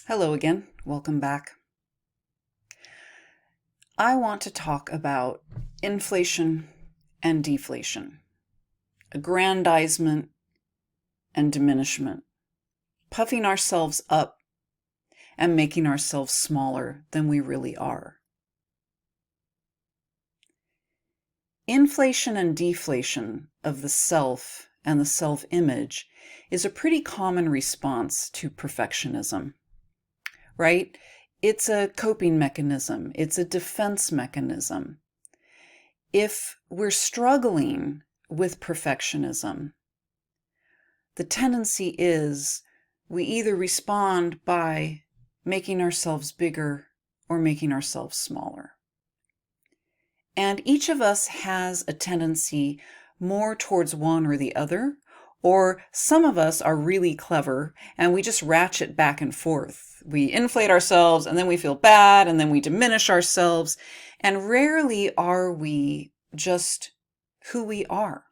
Hello again. Welcome back. I want to talk about inflation and deflation, aggrandizement and diminishment, puffing ourselves up and making ourselves smaller than we really are. Inflation and deflation of the self and the self-image is a pretty common response to perfectionism, right? It's a coping mechanism. It's a defense mechanism. If we're struggling with perfectionism, the tendency is we either respond by making ourselves bigger or making ourselves smaller. And each of us has a tendency more towards one or the other, or some of us are really clever and we just ratchet back and forth. We inflate ourselves and then we feel bad and then we diminish ourselves. And rarely are we just who we are,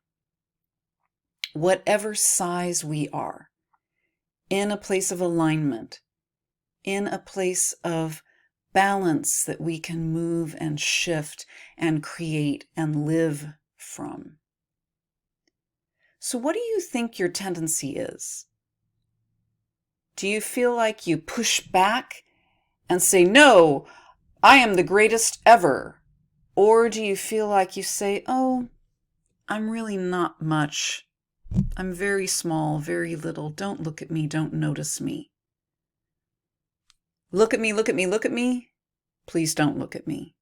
whatever size we are, in a place of alignment, in a place of balance that we can move and shift and create and live from. So what do you think your tendency is? Do you feel like you push back and say, no, I am the greatest ever? Or do you feel like you say, oh, I'm really not much. I'm very small, very little. Don't look at me. Don't notice me. Look at me, look at me, look at me. Please don't look at me.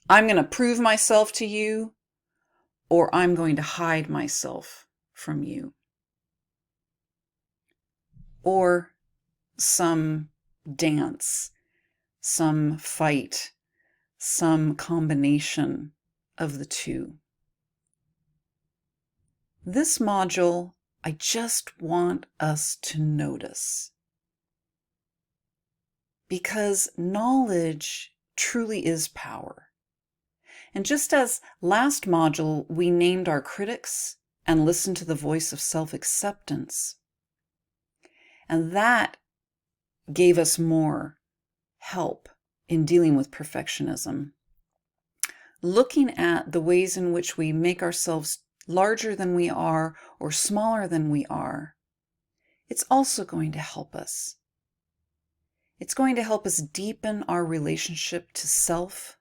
I'm going to prove myself to you, or I'm going to hide myself from you. Or some dance, some fight, some combination of the two. This module, I just want us to notice. Because knowledge truly is power. And just as last module we named our critics and listened to the voice of self-acceptance, and that gave us more help in dealing with perfectionism, looking at the ways in which we make ourselves larger than we are or smaller than we are, it's also going to help us. It's going to help us deepen our relationship to self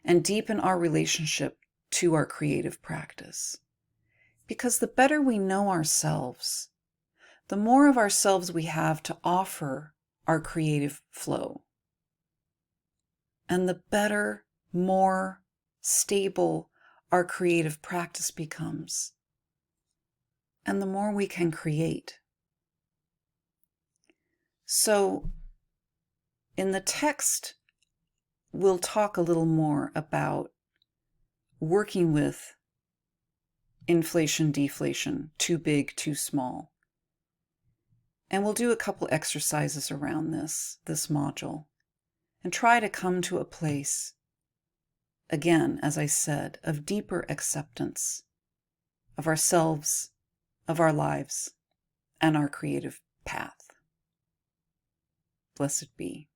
and deepen our relationship to our creative practice. Because the better we know ourselves, the more of ourselves we have to offer our creative flow. And the better, more stable our creative practice becomes. And the more we can create. So, in the text, we'll talk a little more about working with inflation, deflation, too big, too small. And we'll do a couple exercises around this module, and try to come to a place, again, as I said, of deeper acceptance of ourselves, of our lives, and our creative path. Blessed be.